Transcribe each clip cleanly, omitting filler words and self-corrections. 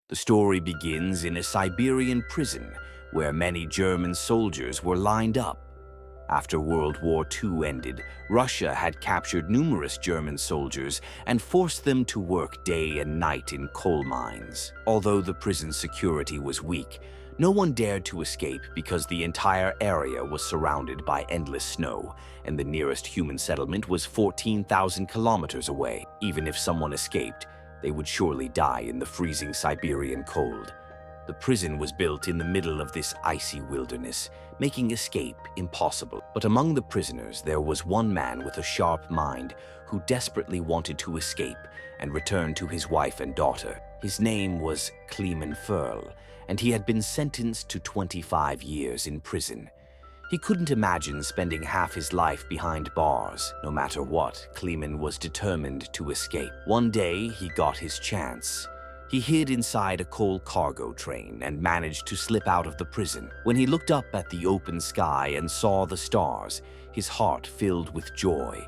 The story begins in a Siberian prison where many German soldiers were lined up. After World War II ended, Russia had captured numerous German soldiers and forced them to work day and night in coal mines. Although the prison security was weak, no one dared to escape because the entire area was surrounded by endless snow, and the nearest human settlement was 14,000 kilometers away. Even if someone escaped, they would surely die in the freezing Siberian cold. The prison was built in the middle of this icy wilderness, making escape impossible. But among the prisoners, there was one man with a sharp mind who desperately wanted to escape and return to his wife and daughter. His name was Klemen Ferl, and he had been sentenced to 25 years in prison. He couldn't imagine spending half his life behind bars. No matter what, Klemen was determined to escape. One day, he got his chance. He hid inside a coal cargo train and managed to slip out of the prison. When he looked up at the open sky and saw the stars, his heart filled with joy.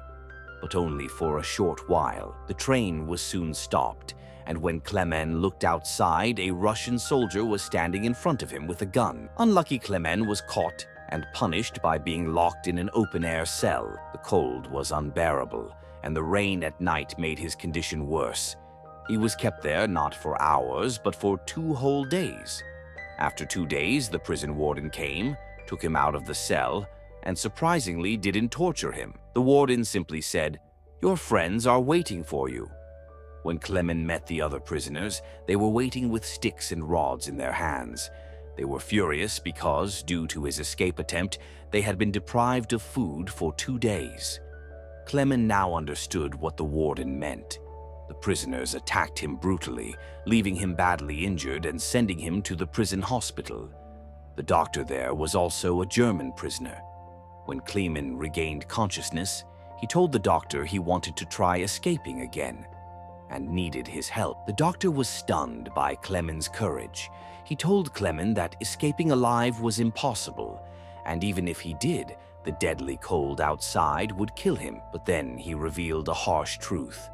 But only for a short while. The train was soon stopped, and when Klemen looked outside, a Russian soldier was standing in front of him with a gun. Unlucky Klemen was caught and punished by being locked in an open-air cell. The cold was unbearable, and the rain at night made his condition worse. He was kept there not for hours, but for 2 whole days. After 2 days, the prison warden came, took him out of the cell, and surprisingly didn't torture him. The warden simply said, "Your friends are waiting for you." When Klemen met the other prisoners, they were waiting with sticks and rods in their hands. They were furious because, due to his escape attempt, they had been deprived of food for 2 days. Klemen now understood what the warden meant. The prisoners attacked him brutally, leaving him badly injured and sending him to the prison hospital. The doctor there was also a German prisoner. When Klemen regained consciousness, he told the doctor he wanted to try escaping again and needed his help. The doctor was stunned by Klemen's courage. He told Klemen that escaping alive was impossible, and even if he did, the deadly cold outside would kill him. But then he revealed a harsh truth.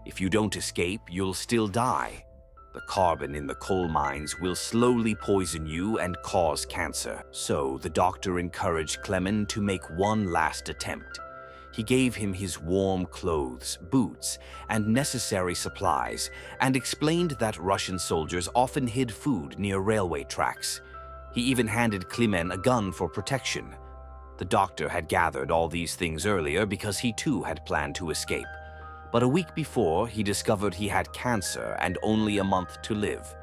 If you don't escape, you'll still die. The carbon in the coal mines will slowly poison you and cause cancer. So the doctor encouraged Klemen to make one last attempt. He gave him his warm clothes, boots, and necessary supplies, and explained that Russian soldiers often hid food near railway tracks. He even handed Klemen a gun for protection. The doctor had gathered all these things earlier because he too had planned to escape. But a week before, he discovered he had cancer and only a month to live.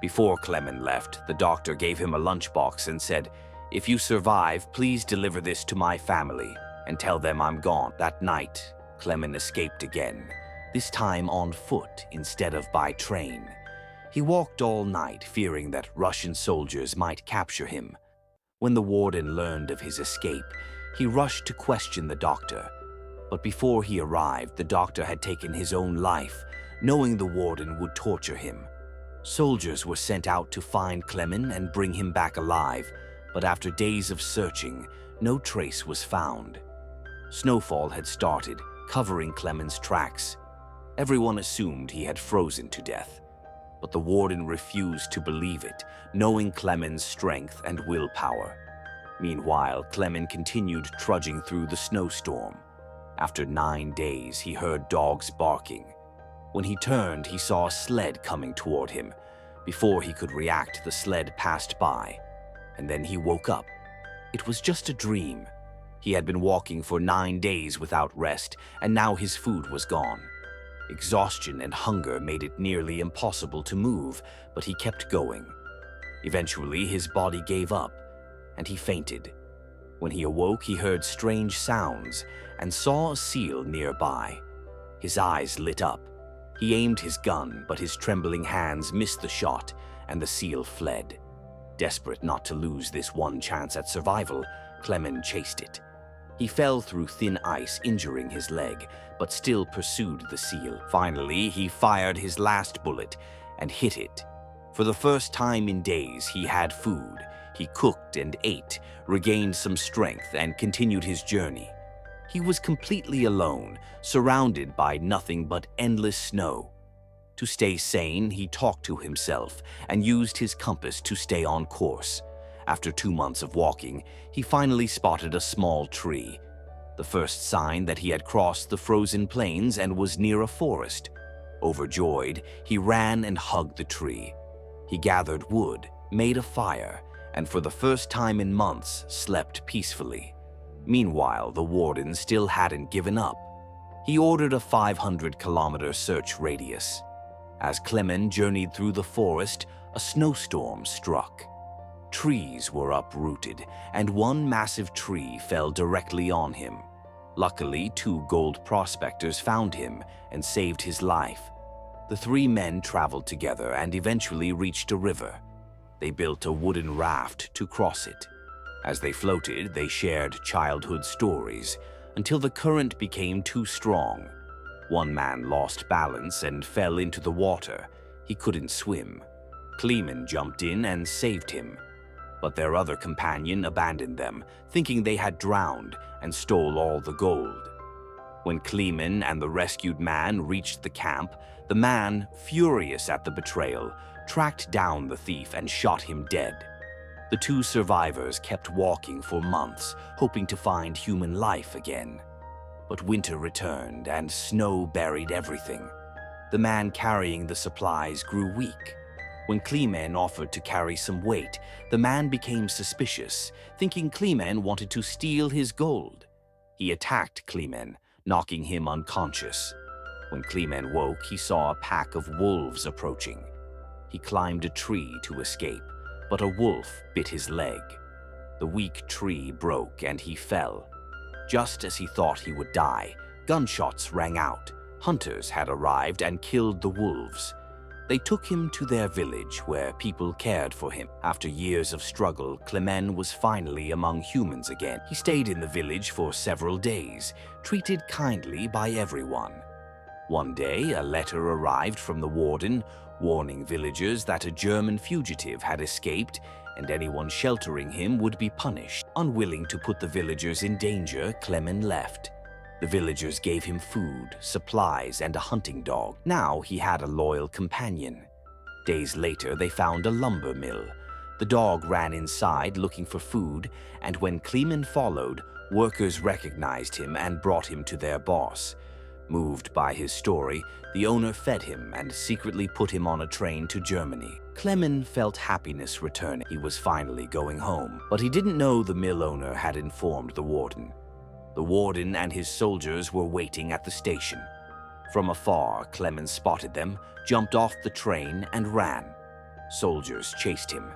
Before Klemen left, the doctor gave him a lunchbox and said, "If you survive, please deliver this to my family and tell them I'm gone." That night, Klemen escaped again, this time on foot instead of by train. He walked all night, fearing that Russian soldiers might capture him. When the warden learned of his escape, he rushed to question the doctor. But before he arrived, the doctor had taken his own life, knowing the warden would torture him. Soldiers were sent out to find Klemen and bring him back alive, but after days of searching, no trace was found. Snowfall had started, covering Klemen's tracks. Everyone assumed he had frozen to death, but the warden refused to believe it, knowing Klemen's strength and willpower. Meanwhile, Klemen continued trudging through the snowstorm. After 9 days, he heard dogs barking. When he turned, he saw a sled coming toward him. Before he could react, the sled passed by, and then he woke up. It was just a dream. He had been walking for 9 days without rest, and now his food was gone. Exhaustion and hunger made it nearly impossible to move, but he kept going. Eventually, his body gave up, and he fainted. When he awoke, he heard strange sounds and saw a seal nearby. His eyes lit up. He aimed his gun, but his trembling hands missed the shot, and the seal fled. Desperate not to lose this one chance at survival, Klemen chased it. He fell through thin ice, injuring his leg, but still pursued the seal. Finally, he fired his last bullet and hit it. For the first time in days, he had food. He cooked and ate, regained some strength, and continued his journey. He was completely alone, surrounded by nothing but endless snow. To stay sane, he talked to himself and used his compass to stay on course. After 2 months of walking, he finally spotted a small tree, the first sign that he had crossed the frozen plains and was near a forest. Overjoyed, he ran and hugged the tree. He gathered wood, made a fire, and for the first time in months slept peacefully. Meanwhile, the warden still hadn't given up. He ordered a 500-kilometer search radius. As Clemen journeyed through the forest, a snowstorm struck. Trees were uprooted, and one massive tree fell directly on him. Luckily, 2 gold prospectors found him and saved his life. The 3 men traveled together and eventually reached a river. They built a wooden raft to cross it. As they floated, they shared childhood stories until the current became too strong. One man lost balance and fell into the water. He couldn't swim. Clemen jumped in and saved him. But their other companion abandoned them, thinking they had drowned, and stole all the gold. When Clemen and the rescued man reached the camp, the man, furious at the betrayal, tracked down the thief and shot him dead. The 2 survivors kept walking for months, hoping to find human life again. But winter returned and snow buried everything. The man carrying the supplies grew weak. When Clemen offered to carry some weight, the man became suspicious, thinking Clemen wanted to steal his gold. He attacked Clemen, knocking him unconscious. When Clemen woke, he saw a pack of wolves approaching. He climbed a tree to escape, but a wolf bit his leg. The weak tree broke and he fell. Just as he thought he would die, gunshots rang out. Hunters had arrived and killed the wolves. They took him to their village where people cared for him. After years of struggle, Clemen was finally among humans again. He stayed in the village for several days, treated kindly by everyone. One day, a letter arrived from the warden, warning villagers that a German fugitive had escaped and anyone sheltering him would be punished. Unwilling to put the villagers in danger, Clemen left. The villagers gave him food, supplies, and a hunting dog. Now he had a loyal companion. Days later, they found a lumber mill. The dog ran inside looking for food, and when Clemen followed, workers recognized him and brought him to their boss. Moved by his story, the owner fed him and secretly put him on a train to Germany. Clemen felt happiness returning. He was finally going home, but he didn't know the mill owner had informed the warden. The warden and his soldiers were waiting at the station. From afar, Clemen spotted them, jumped off the train, and ran. Soldiers chased him.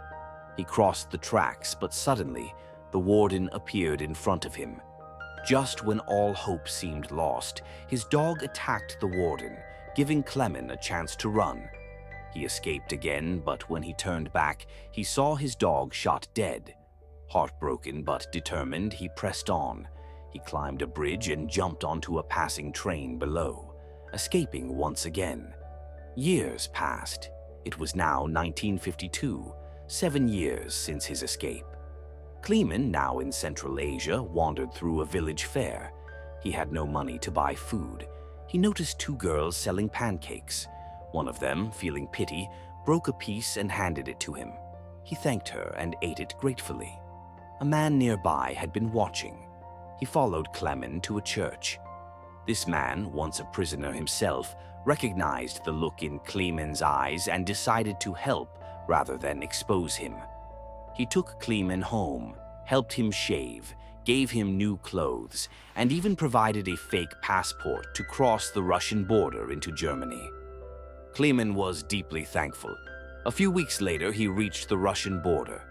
He crossed the tracks, but suddenly, the warden appeared in front of him. Just when all hope seemed lost, his dog attacked the warden, giving Clemen a chance to run. He escaped again, but when he turned back, he saw his dog shot dead. Heartbroken but determined, he pressed on. He climbed a bridge and jumped onto a passing train below, escaping once again. Years passed. It was now 1952, 7 years since his escape. Clemen, now in Central Asia, wandered through a village fair. He had no money to buy food. He noticed 2 girls selling pancakes. One of them, feeling pity, broke a piece and handed it to him. He thanked her and ate it gratefully. A man nearby had been watching. He followed Clemen to a church. This man, once a prisoner himself, recognized the look in Clemen's eyes and decided to help rather than expose him. He took Clemen home, helped him shave, gave him new clothes, and even provided a fake passport to cross the Russian border into Germany. Clemen was deeply thankful. A few weeks later, he reached the Russian border.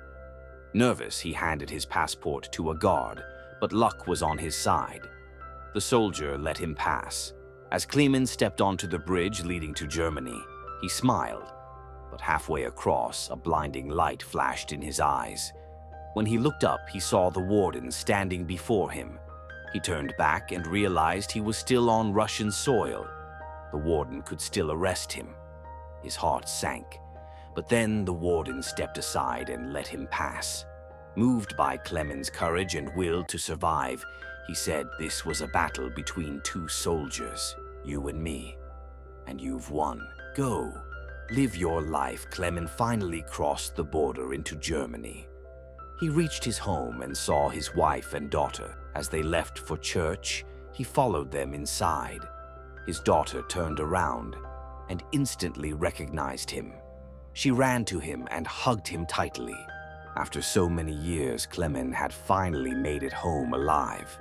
Nervous, he handed his passport to a guard, but luck was on his side. The soldier let him pass. As Clemen stepped onto the bridge leading to Germany, he smiled. But halfway across, a blinding light flashed in his eyes. When he looked up, he saw the warden standing before him. He turned back and realized he was still on Russian soil. The warden could still arrest him. His heart sank. But then the warden stepped aside and let him pass. Moved by Clemen's courage and will to survive, he said this was a battle between 2 soldiers, you and me, and you've won. Go, live your life. Clement finally crossed the border into Germany. He reached his home and saw his wife and daughter. As they left for church, he followed them inside. His daughter turned around and instantly recognized him. She ran to him and hugged him tightly. After so many years, Clement had finally made it home alive.